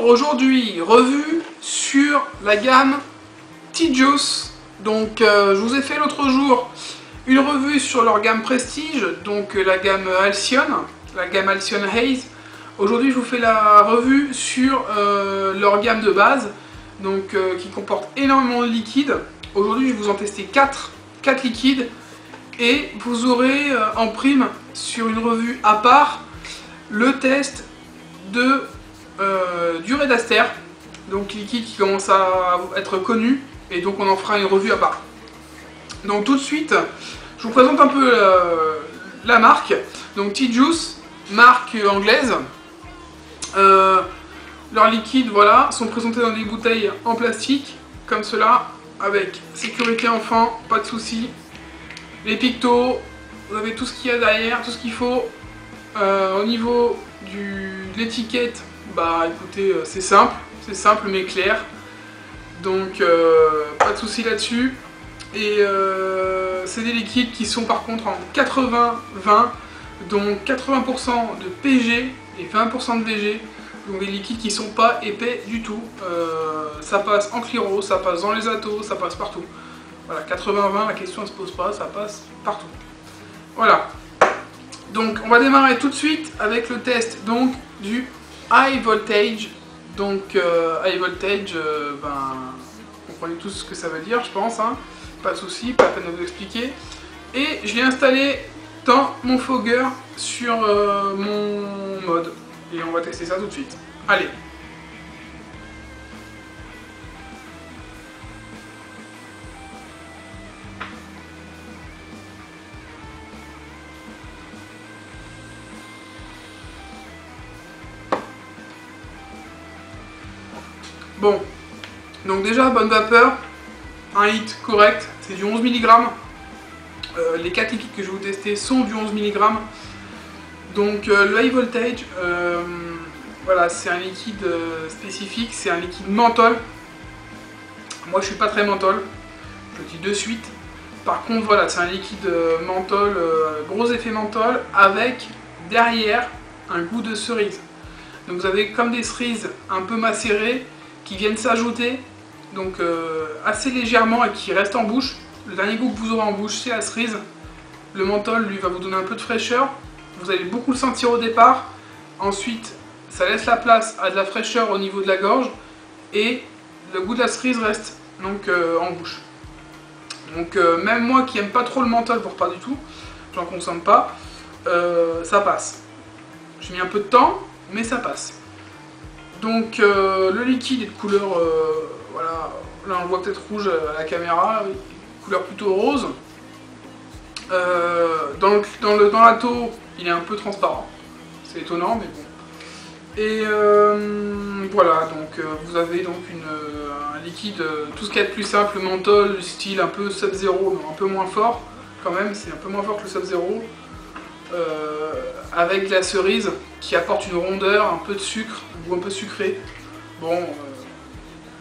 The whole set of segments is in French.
Bonjour, aujourd'hui revue sur la gamme T-Juice. Donc je vous ai fait l'autre jour une revue sur leur gamme Prestige, donc la gamme Halcyon Haze. Aujourd'hui je vous fais la revue sur leur gamme de base, donc qui comporte énormément de liquides. Aujourd'hui je vais vous en tester 4 liquides et vous aurez en prime sur une revue à part le test de du Red Aster, donc liquide qui commence à être connu, et donc on en fera une revue à part. Donc tout de suite, je vous présente un peu la marque. Donc T-Juice, marque anglaise. Leurs liquides, voilà, sont présentés dans des bouteilles en plastique, comme cela, avec sécurité enfant, pas de soucis. Les pictos, vous avez tout ce qu'il y a derrière, tout ce qu'il faut. Au niveau de l'étiquette, bah écoutez, c'est simple mais clair. Donc pas de soucis là-dessus. Et c'est des liquides qui sont par contre en 80-20, donc 80% de PG et 20% de VG. Donc des liquides qui sont pas épais du tout. Ça passe en Cliro, ça passe dans les atos, ça passe partout. Voilà, 80-20, la question ne se pose pas, ça passe partout. Voilà. Donc on va démarrer tout de suite avec le test donc du High Voltage. Donc High Voltage, vous comprenez tous ce que ça veut dire, je pense, hein. Pas de souci, pas la peine de vous expliquer. Et je l'ai installé dans mon fogger sur mon mode. Et on va tester ça tout de suite. Allez. Bon, donc déjà bonne vapeur, un hit correct, c'est du 11 mg. Les 4 liquides que je vais vous tester sont du 11 mg. Donc le High Voltage, voilà, c'est un liquide spécifique, c'est un liquide menthol. Moi je suis pas très menthol, je le dis de suite. Par contre voilà, c'est un liquide menthol, gros effet menthol, avec derrière un goût de cerise. Donc vous avez comme des cerises un peu macérées qui viennent s'ajouter, donc assez légèrement, et qui restent en bouche. Le dernier goût que vous aurez en bouche, c'est la cerise. Le menthol lui va vous donner un peu de fraîcheur. Vous allez beaucoup le sentir au départ. Ensuite, ça laisse la place à de la fraîcheur au niveau de la gorge, et le goût de la cerise reste donc en bouche. Donc même moi qui aime pas trop le menthol, pour pas du tout, j'en consomme pas, ça passe. J'ai mis un peu de temps, mais ça passe. Donc le liquide est de couleur, voilà, là on le voit peut-être rouge à la caméra, couleur plutôt rose. Dans l'atto, il est un peu transparent, c'est étonnant mais bon. Et voilà, donc vous avez donc un liquide, tout ce qu'il y a de plus simple, menthol, style un peu Sub-Zero, un peu moins fort quand même, c'est un peu moins fort que le Sub-Zero. Avec de la cerise qui apporte une rondeur, un peu de sucre, un goût un peu sucré. Bon,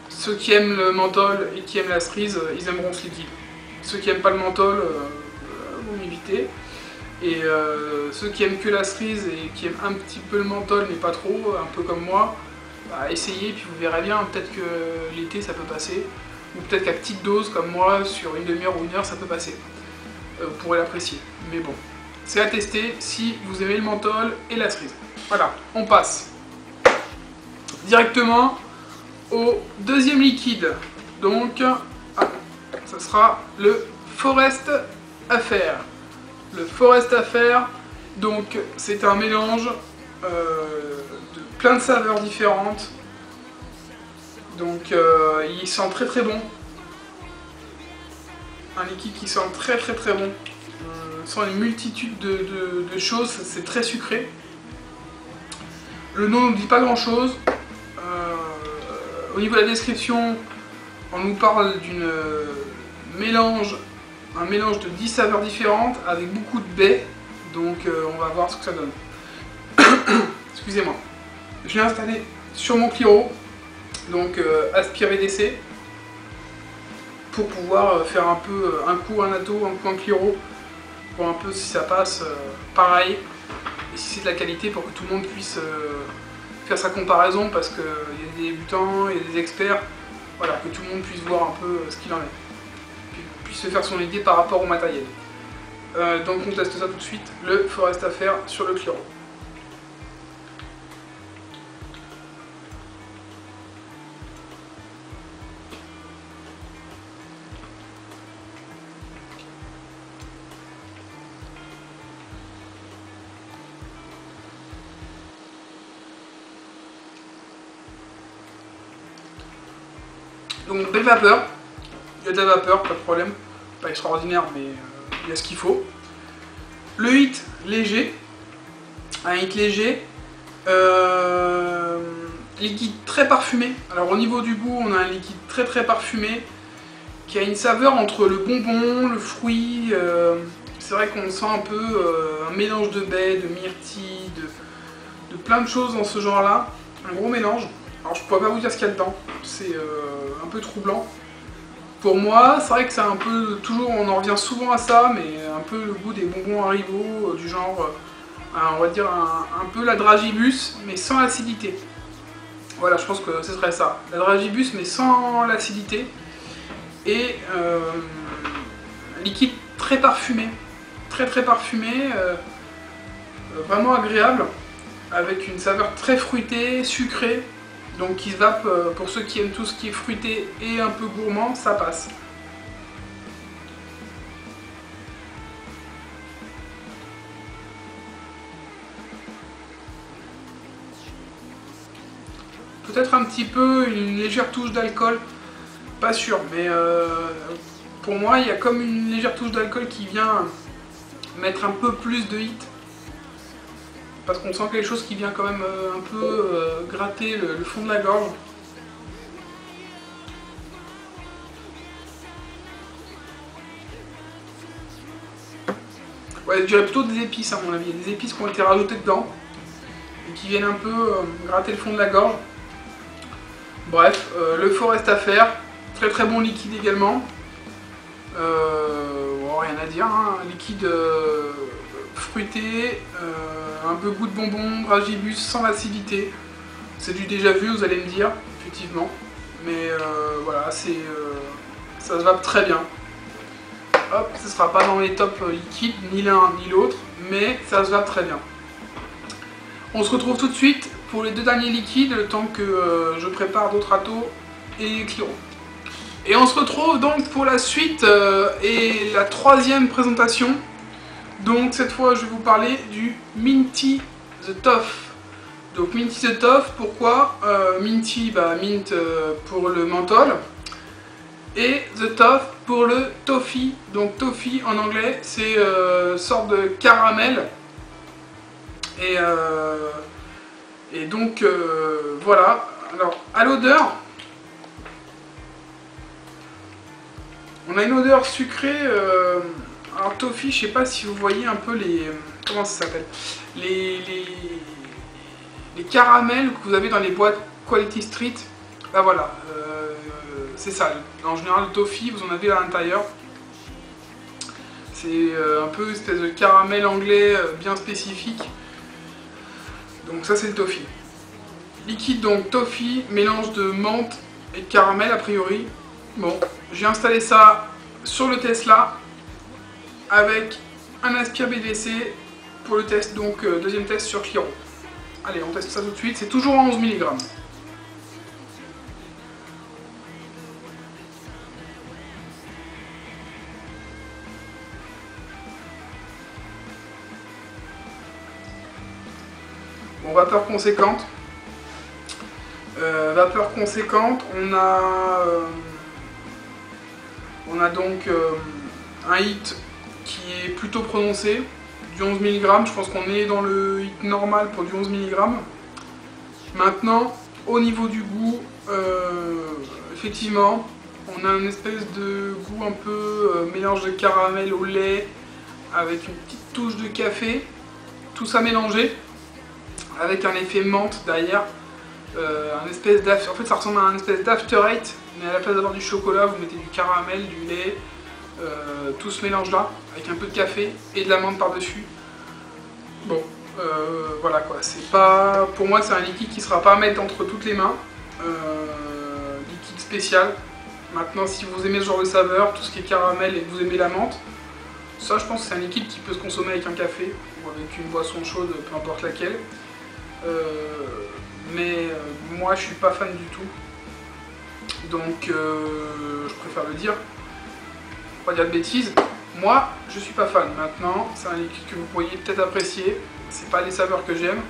ceux qui aiment le menthol et qui aiment la cerise, ils aimeront ce liquide. Ceux qui n'aiment pas le menthol, vont m'éviter. Et ceux qui aiment que la cerise et qui aiment un petit peu le menthol mais pas trop, un peu comme moi, bah, essayez, puis vous verrez bien, peut-être que l'été ça peut passer, ou peut-être qu'à petite dose comme moi, sur une demi-heure ou une heure ça peut passer. Vous pourrez l'apprécier, mais bon. C'est à tester si vous aimez le menthol et la cerise. Voilà, on passe directement au deuxième liquide. Donc, ça sera le Forest Affair. Le Forest Affair, donc c'est un mélange de plein de saveurs différentes. Donc, il sent très très bon. Un liquide qui sent très très très bon. Sans une multitude de choses, c'est très sucré. Le nom ne dit pas grand chose. Au niveau de la description, on nous parle un mélange de 10 saveurs différentes avec beaucoup de baies. Donc on va voir ce que ça donne. Excusez-moi. Je l'ai installé sur mon Cliro, donc Aspire VDC, pour pouvoir faire un peu un coup en atto, un coup en Cliro, pour un peu si ça passe pareil, et si c'est de la qualité, pour que tout le monde puisse faire sa comparaison parce qu'il y a des débutants, il y a des experts, voilà, que tout le monde puisse voir un peu ce qu'il en est, puis puisse se faire son idée par rapport au matériel. Donc on teste ça tout de suite, le Forest Affair sur le Cliro. Donc belle vapeur, il y a de la vapeur, pas de problème, pas extraordinaire mais il y a ce qu'il faut. Le hit léger, un hit léger, liquide très parfumé. Alors au niveau du goût, on a un liquide très parfumé qui a une saveur entre le bonbon, le fruit. C'est vrai qu'on sent un peu un mélange de baies, de myrtilles, de plein de choses dans ce genre-là. Un gros mélange. Alors je pourrais pas vous dire ce qu'il y a dedans, c'est un peu troublant. Pour moi, c'est vrai que c'est un peu, toujours, on en revient souvent à ça, mais un peu le goût des bonbons Haribo, du genre, on va dire un peu la Dragibus, mais sans l'acidité. Voilà, je pense que ce serait ça. La Dragibus, mais sans l'acidité. Et un liquide très parfumé, très parfumé, vraiment agréable, avec une saveur très fruitée, sucrée. Donc qui se vape, pour ceux qui aiment tout ce qui est fruité et un peu gourmand, ça passe. Peut-être un petit peu une légère touche d'alcool, pas sûr, mais pour moi il y a comme une légère touche d'alcool qui vient mettre un peu plus de hit. Parce qu'on sent quelque chose qui vient quand même un peu gratter le fond de la gorge. Ouais, je dirais plutôt des épices à mon avis. Il y a des épices qui ont été rajoutées dedans et qui viennent un peu gratter le fond de la gorge. Bref, le Forest Affair, très bon liquide également. Bon, rien à dire, hein. Liquide fruité, un peu goût de bonbon, Dragibus sans l'acidité. C'est du déjà vu, vous allez me dire, effectivement. Mais voilà, ça se vape très bien. Hop, ce sera pas dans les tops liquides, ni l'un ni l'autre, mais ça se vape très bien. On se retrouve tout de suite pour les deux derniers liquides, le temps que je prépare d'autres Atos et Cliro. Et on se retrouve donc pour la suite et la troisième présentation. Donc cette fois je vais vous parler du Minty The Toff. Donc Minty The Toff, pourquoi Minty, bah mint pour le menthol et The Toff pour le toffee. Donc toffee en anglais c'est sorte de caramel et donc voilà. Alors à l'odeur, on a une odeur sucrée. Alors toffee, je sais pas si vous voyez un peu les... Comment ça s'appelle, les caramels que vous avez dans les boîtes Quality Street. Bah voilà, c'est ça. En général, le toffee, vous en avez à l'intérieur. C'est un peu une espèce de caramel anglais bien spécifique. Donc ça, c'est le toffee. Liquide, donc toffee, mélange de menthe et de caramel a priori. Bon, j'ai installé ça sur le Tesla avec un aspire BDC pour le test, donc deuxième test sur Cliro. Allez, on teste ça tout de suite, c'est toujours en 11 mg. Bon, vapeur conséquente. On a donc un hit qui est plutôt prononcé, du 11 mg, je pense qu'on est dans le hit normal pour du 11 mg. Maintenant, au niveau du goût, effectivement, on a une espèce de goût un peu mélange de caramel au lait, avec une petite touche de café, tout ça mélangé, avec un effet menthe derrière. En fait ça ressemble à un espèce d'after eight, mais à la place d'avoir du chocolat vous mettez du caramel, du lait, tout ce mélange là avec un peu de café et de la menthe par dessus. Bon, Voilà quoi, c'est pas, pour moi c'est un liquide qui sera pas à mettre entre toutes les mains. Liquide spécial. Maintenant, si vous aimez ce genre de saveur, tout ce qui est caramel et que vous aimez la menthe, ça je pense que c'est un liquide qui peut se consommer avec un café ou avec une boisson chaude, peu importe laquelle. Moi je suis pas fan du tout. Donc je préfère le dire. Pas dire de bêtises. Moi je suis pas fan. Maintenant, c'est un liquide que vous pourriez peut-être apprécier. C'est pas les saveurs que j'aime.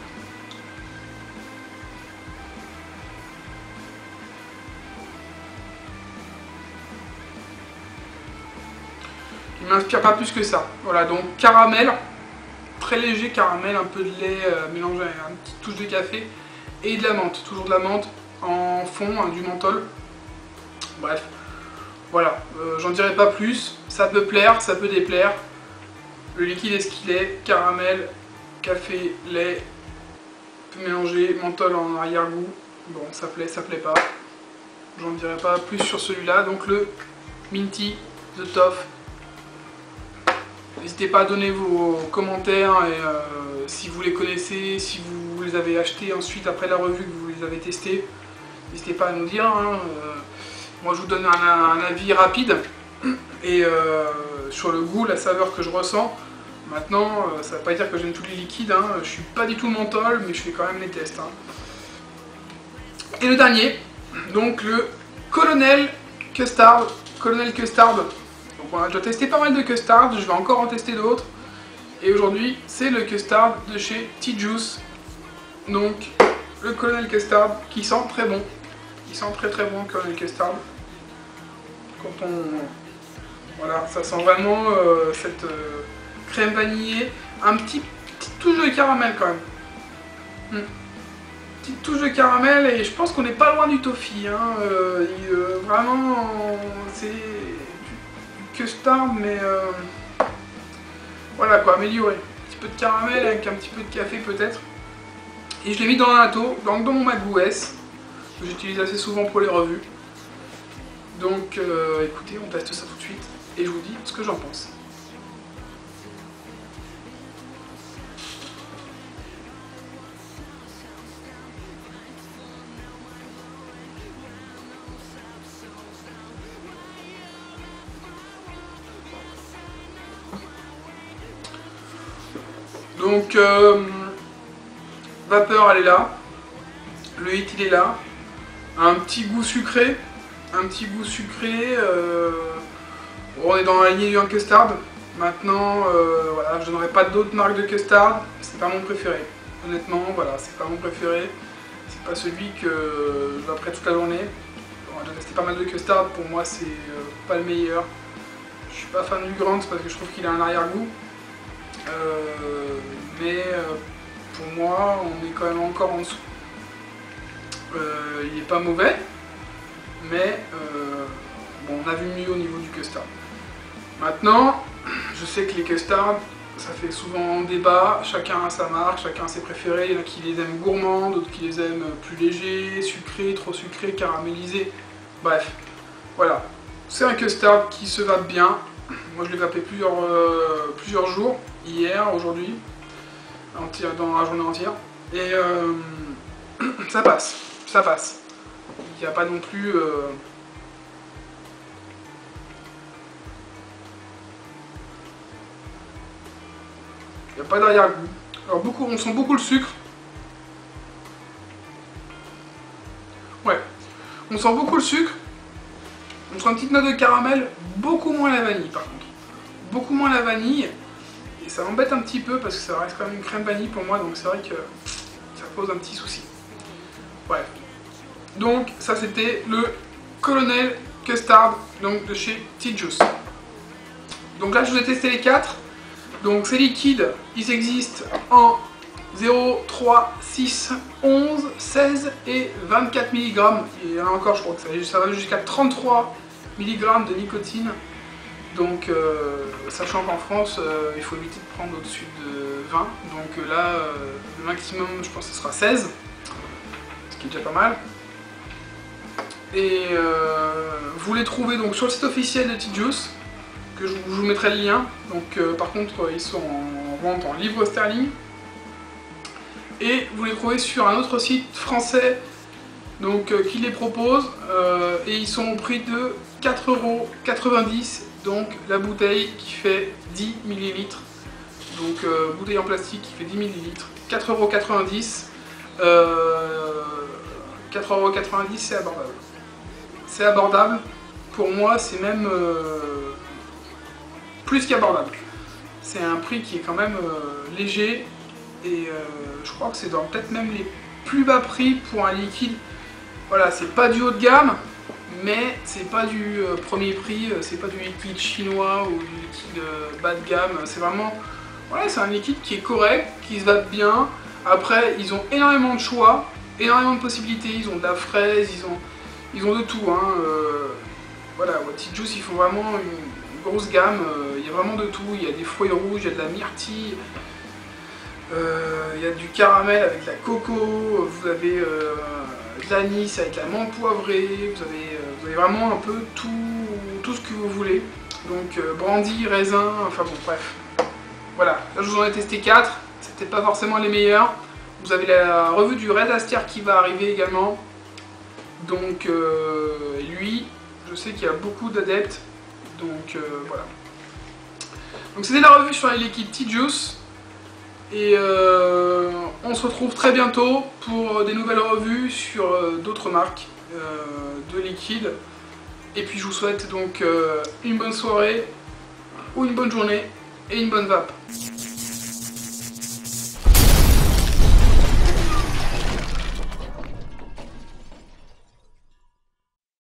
Il m'inspire pas plus que ça. Voilà, donc caramel, très léger caramel, un peu de lait mélangé avec une petite touche de café et de la menthe. Toujours de la menthe en fond, du menthol. Bref, voilà, j'en dirai pas plus. Ça peut plaire, ça peut déplaire. Le liquide est ce qu'il est, caramel, café, lait, peut mélanger, menthol en arrière-goût. Bon, ça plaît pas. J'en dirai pas plus sur celui-là. Donc le Minty The Toff. N'hésitez pas à donner vos commentaires et si vous les connaissez, si vous les avez achetés ensuite après la revue que vous les avez testés. N'hésitez pas à nous dire. Moi je vous donne un avis rapide et sur le goût, la saveur que je ressens. Maintenant, ça ne veut pas dire que j'aime tous les liquides. Je suis pas du tout menthol, mais je fais quand même les tests. Et le dernier, donc le Colonel Custard. Donc on a déjà testé pas mal de custard, je vais encore en tester d'autres. Et aujourd'hui, c'est le custard de chez T-Juice. Donc le Colonel Custard qui sent très bon. Il sent très très bon le Colonel Custard. Quand on... Voilà, ça sent vraiment cette crème vanillée. Petite touche de caramel quand même. Petite touche de caramel et je pense qu'on n'est pas loin du toffee. Vraiment, c'est du custard, mais voilà quoi, amélioré. Un petit peu de caramel avec un petit peu de café peut-être. Et je l'ai mis dans un atto, dans mon MacBook OS, que j'utilise assez souvent pour les revues. Donc écoutez, on teste ça tout de suite et je vous dis ce que j'en pense. Donc, vapeur, elle est là. Le hit, il est là. Un petit goût sucré. On est dans la lignée du custard. Maintenant, voilà, je n'aurai pas d'autres marques de custard. C'est pas mon préféré. Honnêtement, voilà, c'est pas mon préféré. C'est pas celui que je vais après toute la journée. Bon, j'ai testé pas mal de custard. Pour moi, c'est pas le meilleur. Je suis pas fan du Grant parce que je trouve qu'il a un arrière-goût. Pour moi, on est quand même encore en dessous. Il n'est pas mauvais, mais bon, on a vu mieux au niveau du custard. Maintenant, je sais que les custards, ça fait souvent débat, chacun a sa marque, chacun a ses préférés. Il y en a qui les aiment gourmands, d'autres qui les aiment plus légers, sucrés, trop sucrés, caramélisés. Bref, voilà. C'est un custard qui se vape bien. Moi je l'ai vapé plusieurs jours, hier, aujourd'hui, dans la journée entière. Et ça passe. Il n'y a pas non plus... Il n'y a pas d'arrière-goût. Alors on sent beaucoup le sucre. Ouais. On sent beaucoup le sucre. On sent une petite note de caramel, beaucoup moins la vanille par contre. Beaucoup moins la vanille. Et ça m'embête un petit peu parce que ça reste quand même une crème vanille pour moi, donc c'est vrai que ça pose un petit souci. Bref. Donc ça c'était le Colonel Custard donc de chez T-Juice. Donc là je vous ai testé les 4. Donc ces liquides, ils existent en 0, 3, 6, 11, 16 et 24 mg. Et là encore, je crois que ça va jusqu'à 33 mg de nicotine. Donc, sachant qu'en France, il faut éviter de prendre au-dessus de 20. Donc là, le maximum, je pense que ce sera 16. Ce qui est déjà pas mal. Et vous les trouvez donc sur le site officiel de T-Juice, que je vous mettrai le lien. Donc par contre, ils sont en vente en livres sterling. et vous les trouvez sur un autre site français donc, qui les propose et ils sont au prix de 4,90 €, donc la bouteille qui fait 10 ml, donc bouteille en plastique qui fait 10 ml, 4,90 €. 4,90 € c'est abordable. C'est abordable, pour moi c'est même plus qu'abordable. C'est un prix qui est quand même léger et je crois que c'est dans peut-être même les plus bas prix pour un liquide. Voilà, c'est pas du haut de gamme, mais c'est pas du premier prix, c'est pas du liquide chinois ou du liquide bas de gamme. C'est vraiment, voilà, c'est un liquide qui est correct, qui se va bien. Après, ils ont énormément de choix, énormément de possibilités. Ils ont de la fraise, ils ont de tout. Hein. Voilà, What It Juice, ils font vraiment une grosse gamme. Il y a vraiment de tout. Il y a des fruits rouges, il y a de la myrtille. Il y a du caramel avec la coco, vous avez de l'anis avec la menthe poivrée, vous avez vraiment un peu tout ce que vous voulez. Donc brandy, raisin, enfin bon bref. Voilà, là je vous en ai testé 4, c'était pas forcément les meilleurs. Vous avez la revue du Red Aster qui va arriver également. Donc lui, je sais qu'il y a beaucoup d'adeptes. Donc voilà. Donc c'était la revue sur les liquides T-Juice. Et on se retrouve très bientôt pour des nouvelles revues sur d'autres marques de liquides. Et puis je vous souhaite donc une bonne soirée ou une bonne journée et une bonne vape.